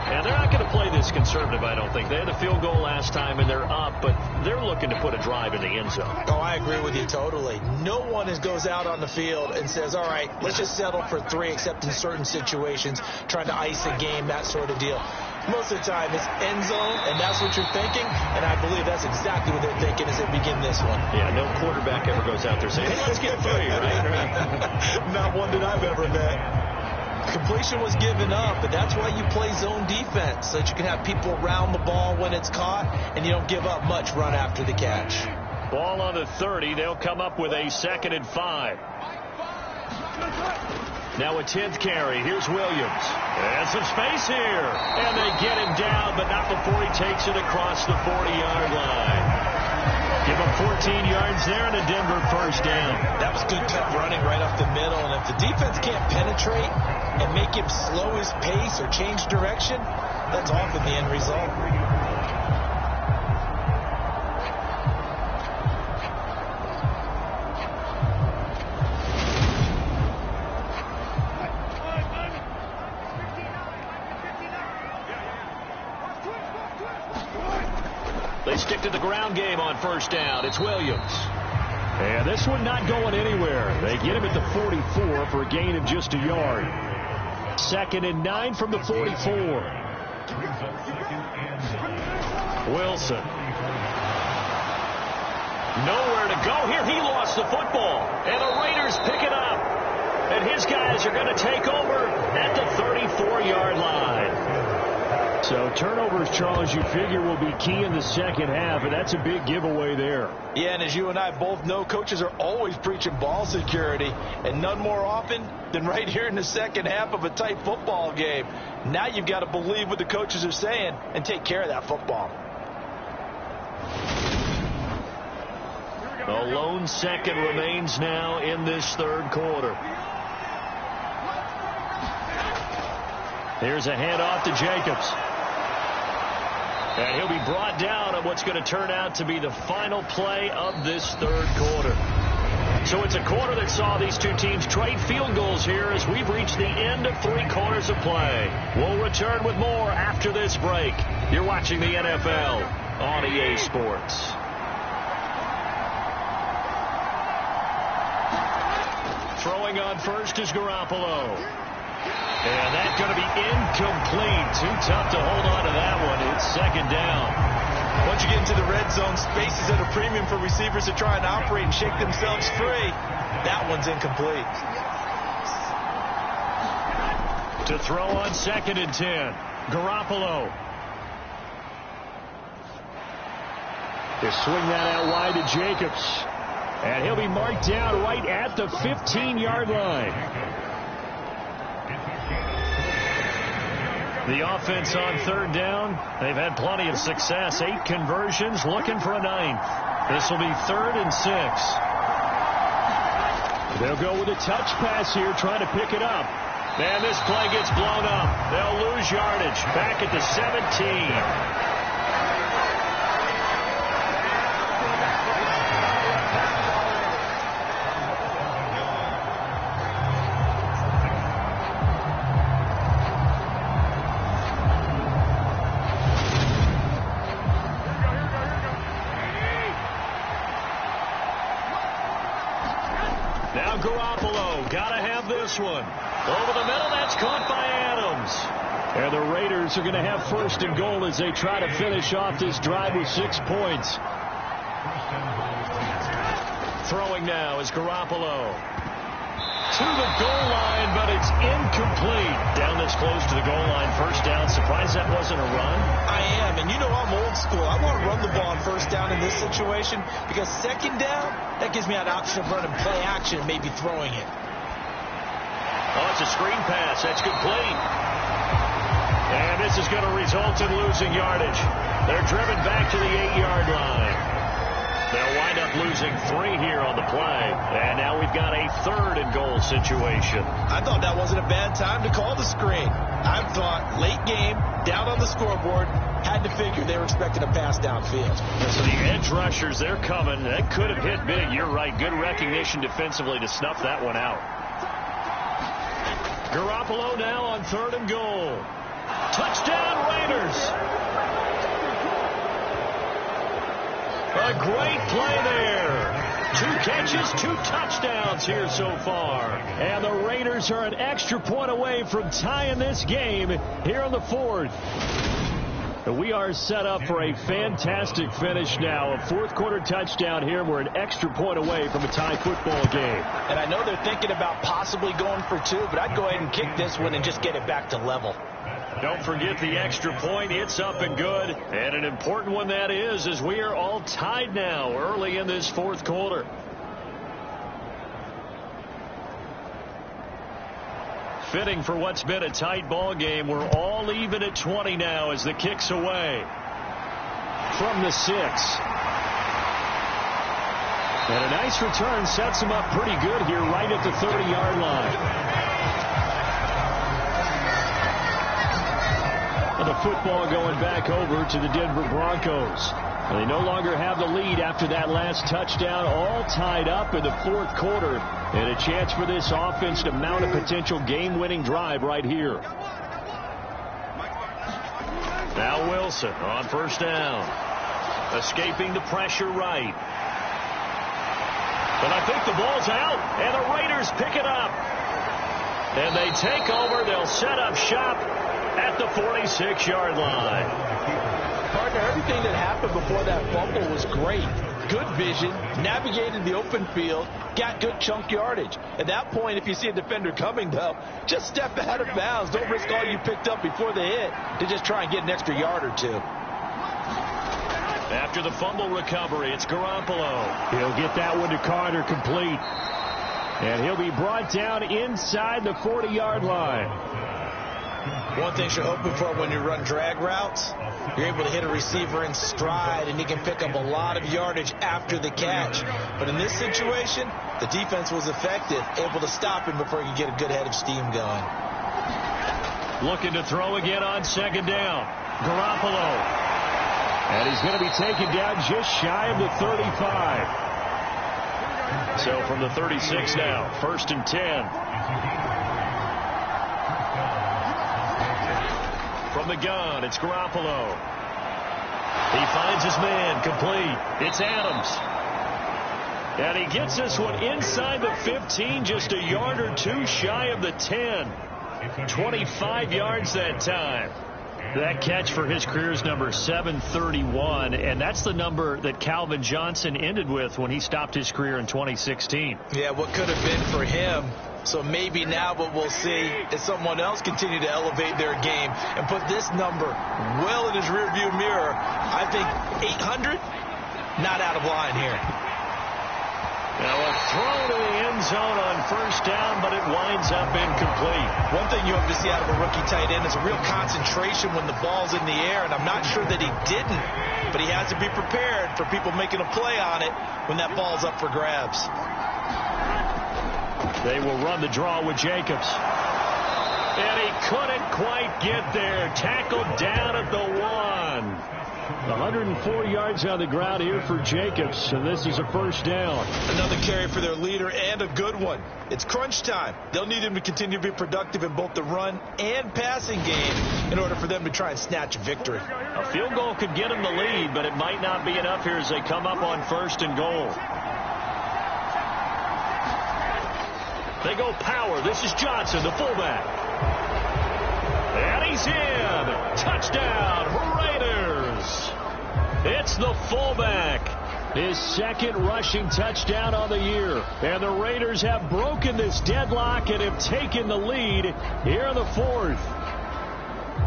And they're not going to play this conservative, I don't think. They had a field goal last time, and they're up, but they're looking to put a drive in the end zone. Oh, I agree with you totally. No one goes out on the field and says, all right, let's just settle for 3, except in certain situations, trying to ice a game, that sort of deal. Most of the time, it's end zone, and that's what you're thinking, and I believe that's exactly what they're thinking as they begin this one. Yeah, no quarterback ever goes out there saying, hey, let's get 3, right? Not one that I've ever met. Completion was given up, but that's why you play zone defense, so that you can have people around the ball when it's caught, and you don't give up much run after the catch. Ball on the 30. They'll come up with a 2nd and 5. Now a 10th carry. Here's Williams. And some space here. And they get him down, but not before he takes it across the 40-yard line. Give him 14 yards there and a Denver first down. That was good tough running right up the middle. And if the defense can't penetrate and make him slow his pace or change direction, that's often the end result. They stick to the ground game on first down. It's Williams. And this one not going anywhere. They get him at the 44 for a gain of just a yard. 2nd and 9 from the 44. Wilson. Nowhere to go here. He lost the football. And the Raiders pick it up. And his guys are going to take over at the 34-yard line. So turnovers, Charles, you figure will be key in the second half, and that's a big giveaway there. Yeah, and as you and I both know, coaches are always preaching ball security, and none more often than right here in the second half of a tight football game. Now you've got to believe what the coaches are saying and take care of that football. A lone second remains now in this third quarter. Here's a handoff to Jacobs. And he'll be brought down on what's going to turn out to be the final play of this third quarter. So it's a quarter that saw these two teams trade field goals here as we've reached the end of 3 quarters of play. We'll return with more after this break. You're watching the NFL on EA Sports. Throwing on first is Garoppolo. And that's going to be incomplete. Too tough to hold on to that one. It's 2nd down. Once you get into the red zone, space is at a premium for receivers to try and operate and shake themselves free. That one's incomplete. To throw on 2nd and 10. Garoppolo. They swing that out wide to Jacobs. And he'll be marked down right at the 15-yard line. The offense on 3rd down, they've had plenty of success. 8 conversions, looking for a 9th. This will be 3rd and 6. They'll go with a touch pass here, trying to pick it up. And this play gets blown up. They'll lose yardage. Back at the 17. Now Garoppolo, gotta have this one. Over the middle, that's caught by Adams. And the Raiders are going to have first and goal as they try to finish off this drive with 6 points. Throwing now is Garoppolo. To the goal line, but it's incomplete. Down this close to the goal line, first down. Surprised that wasn't a run? I am, and you know I'm old school. I want to run the ball on first down in this situation because second down, that gives me an option of running play action and maybe throwing it. Oh, it's a screen pass. That's complete. And this is going to result in losing yardage. They're driven back to the 8-yard line. They'll wind up losing 3 here on the play. And now we've got a third and goal situation. I thought that wasn't a bad time to call the screen. I thought late game, down on the scoreboard, had to figure they were expecting a pass downfield. So the edge rushers, they're coming. That could have hit big. You're right. Good recognition defensively to snuff that one out. Garoppolo now on third and goal. Touchdown, Raiders. A great play there. 2 catches, 2 touchdowns here so far. And the Raiders are an extra point away from tying this game here in the 4th. We are set up for a fantastic finish now. A 4th quarter touchdown here. We're an extra point away from a tie football game. And I know they're thinking about possibly going for 2, but I'd go ahead and kick this one and just get it back to level. Don't forget the extra point. It's up and good. And an important one that is, as we are all tied now early in this 4th quarter. Fitting for what's been a tight ball game. We're all even at 20 now as the kick's away. From the 6. And a nice return sets him up pretty good here right at the 30-yard line. And the football going back over to the Denver Broncos. And they no longer have the lead after that last touchdown. All tied up in the 4th quarter. And a chance for this offense to mount a potential game-winning drive right here. Now Wilson on first down. Escaping the pressure right. But I think the ball's out. And the Raiders pick it up. And they take over. They'll set up shop at the 46-yard line. Partner, everything that happened before that fumble was great. Good vision, navigated the open field, got good chunk yardage. At that point, if you see a defender coming, though, just step out of bounds. Don't risk all you picked up before the hit to just try and get an extra yard or 2. After the fumble recovery, it's Garoppolo. He'll get that one to Carter complete. And he'll be brought down inside the 40-yard line. One thing you're hoping for when you run drag routes, you're able to hit a receiver in stride, and he can pick up a lot of yardage after the catch. But in this situation, the defense was effective, able to stop him before he could get a good head of steam going. Looking to throw again on second down. Garoppolo. And he's going to be taken down just shy of the 35. So from the 36 now, 1st and 10. From the gun, it's Garoppolo. He finds his man, complete. It's Adams. And he gets this one inside the 15, just a yard or 2 shy of the 10. 25 yards that time. That catch for his career's number 731, and that's the number that Calvin Johnson ended with when he stopped his career in 2016. Yeah, what could have been for him. So maybe now what we'll see is someone else continue to elevate their game and put this number well in his rearview mirror. I think 800, not out of line here. Now a throw to the end zone on first down, but it winds up incomplete. One thing you hope to see out of a rookie tight end is a real concentration when the ball's in the air, and I'm not sure that he didn't, but he has to be prepared for people making a play on it when that ball's up for grabs. They will run the draw with Jacobs. And he couldn't quite get there. Tackled down at the 1. 104 yards on the ground here for Jacobs, and this is a first down. Another carry for their leader, and a good one. It's crunch time. They'll need him to continue to be productive in both the run and passing game in order for them to try and snatch a victory. A field goal could get them the lead, but it might not be enough here as they come up on 1st and goal. They go power. This is Johnson, the fullback. And he's in. Touchdown, Raiders. It's the fullback. His second rushing touchdown on the year. And the Raiders have broken this deadlock and have taken the lead here in the 4th.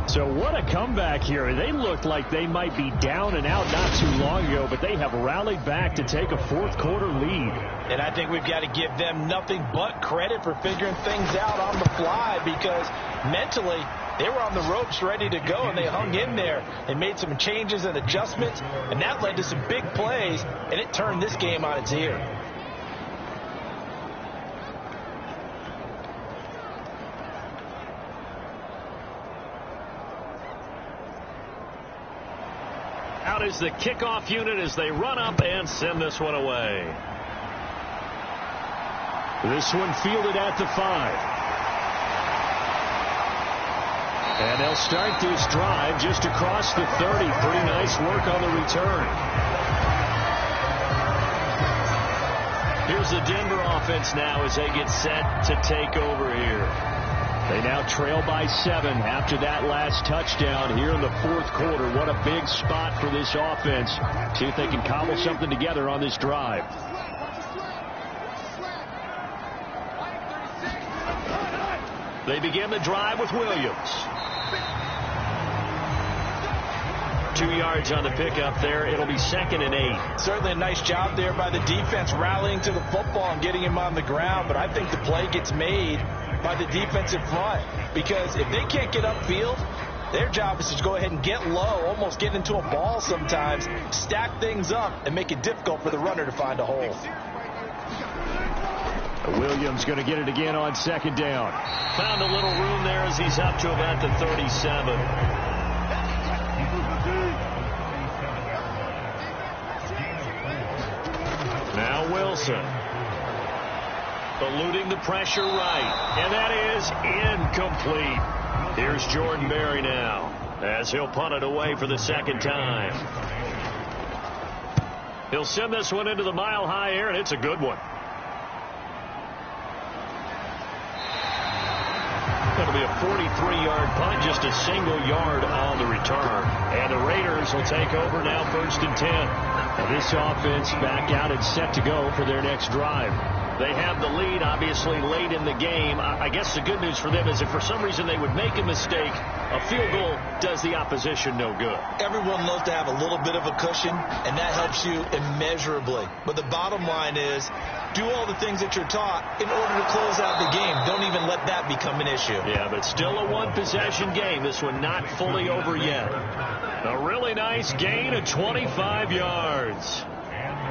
So what a comeback here. They looked like they might be down and out not too long ago, but they have rallied back to take a 4th quarter lead. And I think we've got to give them nothing but credit for figuring things out on the fly, because mentally they were on the ropes ready to go, and they hung in there and made some changes and adjustments, and that led to some big plays, and it turned this game on its ear. Out is the kickoff unit as they run up and send this one away. This one fielded at the 5. And they'll start this drive just across the 30. Pretty nice work on the return. Here's the Denver offense now as they get set to take over here. They now trail by 7 after that last touchdown here in the 4th quarter. What a big spot for this offense. See if they can cobble something together on this drive. They begin the drive with Williams. 2 yards on the pickup there. It'll be 2nd and 8. Certainly a nice job there by the defense rallying to the football and getting him on the ground, but I think the play gets made by the defensive front, because if they can't get upfield, their job is to go ahead and get low, almost get into a ball sometimes, stack things up, and make it difficult for the runner to find a hole. Williams going to get it again on 2nd down. Found a little room there as he's up to about the 37. Now Wilson. Eluding the pressure right. And that is incomplete. Here's Jordan Berry now as he'll punt it away for the 2nd time. He'll send this one into the mile-high air, and it's a good one. It'll be a 43-yard punt, just a single yard on the return. And the Raiders will take over now 1st and 10. Now this offense back out and set to go for their next drive. They have the lead, obviously, late in the game. I guess the good news for them is if for some reason they would make a mistake, a field goal does the opposition no good. Everyone loves to have a little bit of a cushion, and that helps you immeasurably. But the bottom line is, do all the things that you're taught in order to close out the game. Don't even let that become an issue. Yeah, but still a one-possession game. This one not fully over yet. A really nice gain of 25 yards.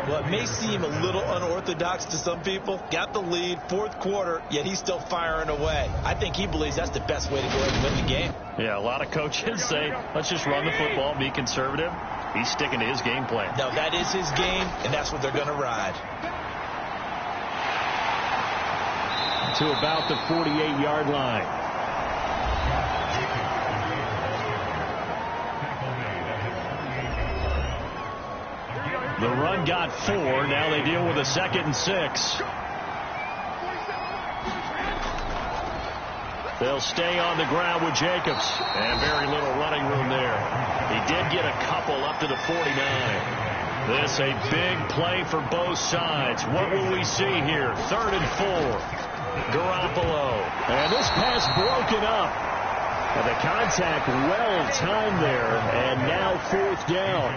Well, it may seem a little unorthodox to some people. Got the lead, 4th quarter, yet he's still firing away. I think he believes that's the best way to go ahead and win the game. Yeah, a lot of coaches say, let's just run the football, be conservative. He's sticking to his game plan. No, that is his game, and that's what they're going to ride. To about the 48-yard line. The run got 4. Now they deal with a 2nd and 6. They'll stay on the ground with Jacobs. And very little running room there. He did get a couple up to the 49. This a big play for both sides. What will we see here? 3rd and 4. Garoppolo. And this pass broken up. And the contact well timed there. And now 4th down.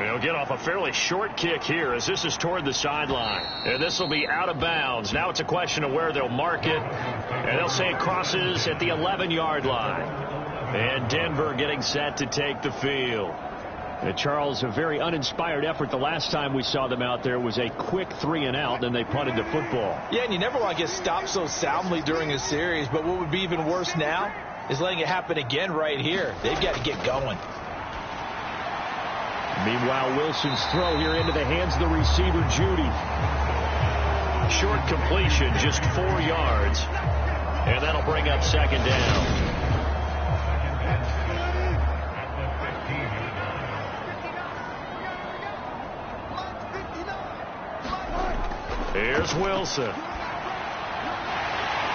He'll get off a fairly short kick here as this is toward the sideline. And this will be out of bounds. Now it's a question of where they'll mark it. And they'll say it crosses at the 11-yard line. And Denver getting set to take the field. Charles, a very uninspired effort. The last time we saw them out there was a quick 3-and-out, then they punted the football. Yeah, and you never want to get stopped so soundly during a series, but what would be even worse now is letting it happen again right here. They've got to get going. Meanwhile, Wilson's throw here into the hands of the receiver, Judy. Short completion, just 4 yards, and that'll bring up second down. Here's Wilson.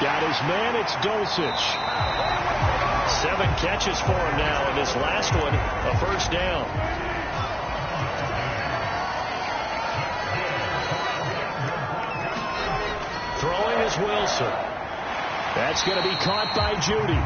Got his man, it's Dulcich. 7 catches for him now, and this last one, a first down. Throwing is Wilson. That's going to be caught by Judy.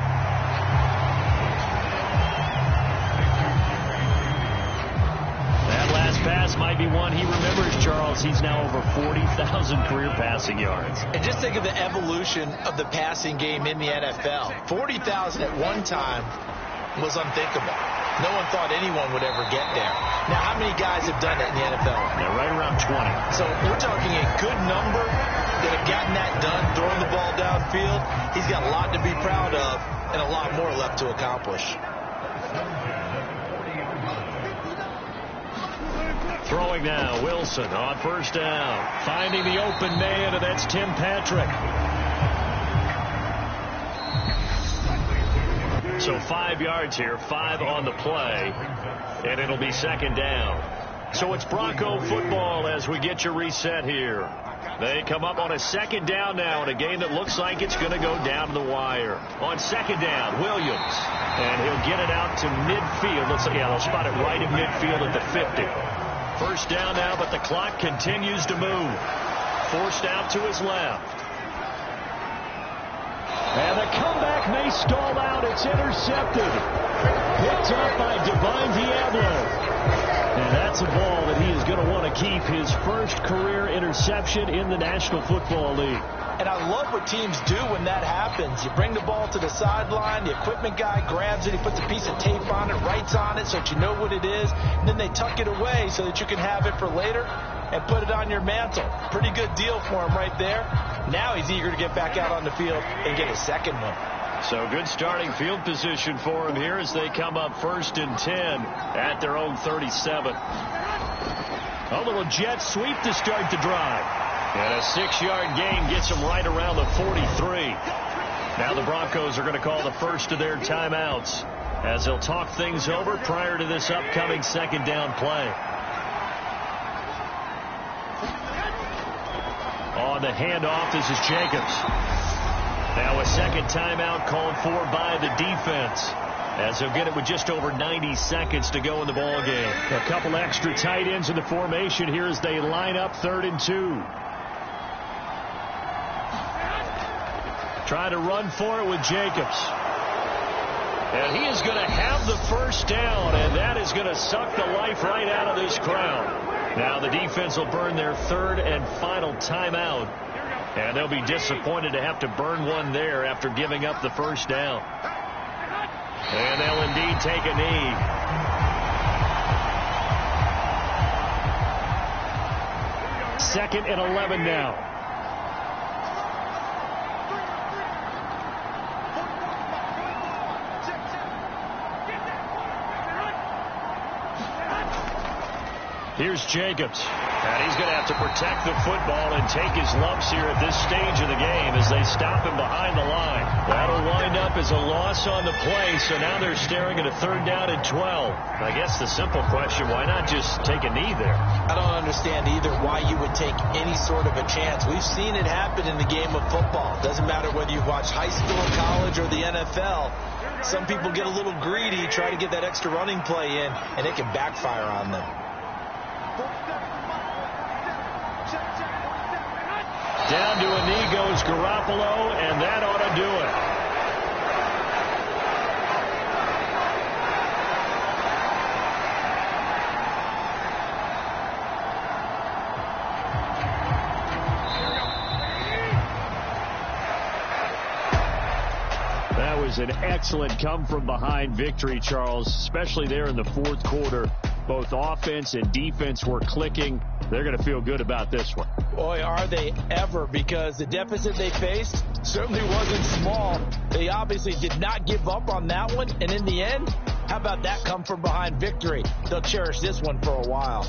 That last pass might be one he remembers, Charles. He's now over 40,000 career passing yards. And just think of the evolution of the passing game in the NFL. 40,000 at one time was unthinkable. No one thought anyone would ever get there. Now, how many guys have done it in the NFL? Yeah, right around 20. So we're talking a good number that have gotten that done, throwing the ball downfield. He's got a lot to be proud of and a lot more left to accomplish. Throwing now, Wilson on first down. Finding the open man, and that's Tim Patrick. So 5 yards here, 5 on the play, and it'll be second down. So it's Bronco football as we get your reset here. They come up on a second down now in a game that looks like it's going to go down to the wire. On second down, Williams, and he'll get it out to midfield. Looks like, yeah, they'll spot it right at midfield at the 50. First down now, but the clock continues to move. Forced out to his left. And the comeback may stall out. It's intercepted. Picked up by Divine Diablo. And that's a ball that he is going to want to keep, his first career interception in the National Football League. And I love what teams do when that happens. You bring the ball to the sideline, the equipment guy grabs it, he puts a piece of tape on it, writes on it so that you know what it is, and then they tuck it away so that you can have it for later and put it on your mantle. Pretty good deal for him right there. Now he's eager to get back out on the field and get a second one. So good starting field position for him here as they come up 1st and 10 at their own 37. A little jet sweep to start the drive. And a 6-yard gain gets them right around the 43. Now the Broncos are going to call the first of their timeouts as they'll talk things over prior to this upcoming second down play. On the handoff, this is Jacobs. Now a second timeout called for by the defense as they'll get it with just over 90 seconds to go in the ball game. A couple extra tight ends in the formation here as they line up 3rd and 2. Trying to run for it with Jacobs. And he is going to have the first down, and that is going to suck the life right out of this crowd. Now the defense will burn their 3rd and final timeout, and they'll be disappointed to have to burn one there after giving up the first down. And they'll indeed take a knee. Second and 11 now. Here's Jacobs. And he's going to have to protect the football and take his lumps here at this stage of the game as they stop him behind the line. That'll wind up as a loss on the play, so now they're staring at a 3rd down and 12. I guess the simple question, why not just take a knee there? I don't understand either why you would take any sort of a chance. We've seen it happen in the game of football. Doesn't matter whether you've watched high school, college, or the NFL. Some people get a little greedy, try to get that extra running play in, and it can backfire on them. Down to a knee goes Garoppolo, and that ought to do it. That was an excellent come-from-behind victory, Charles, especially there in the 4th quarter. Both offense and defense were clicking. They're going to feel good about this one. Boy, are they ever, because the deficit they faced certainly wasn't small. They obviously did not give up on that one, and in the end, how about that come from behind victory? They'll cherish this one for a while.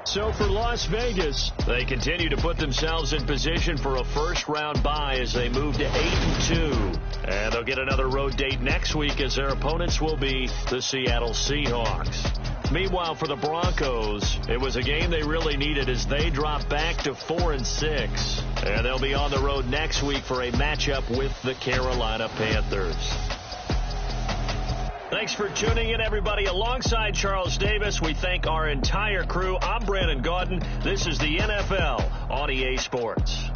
So for Las Vegas, they continue to put themselves in position for a first-round bye as they move to 8-2. And they'll get another road date next week as their opponents will be the Seattle Seahawks. Meanwhile, for the Broncos, it was a game they really needed as they drop back to 4-6. And they'll be on the road next week for a matchup with the Carolina Panthers. Thanks for tuning in, everybody. Alongside Charles Davis, we thank our entire crew. I'm Brandon Gaudin. This is the NFL on EA Sports.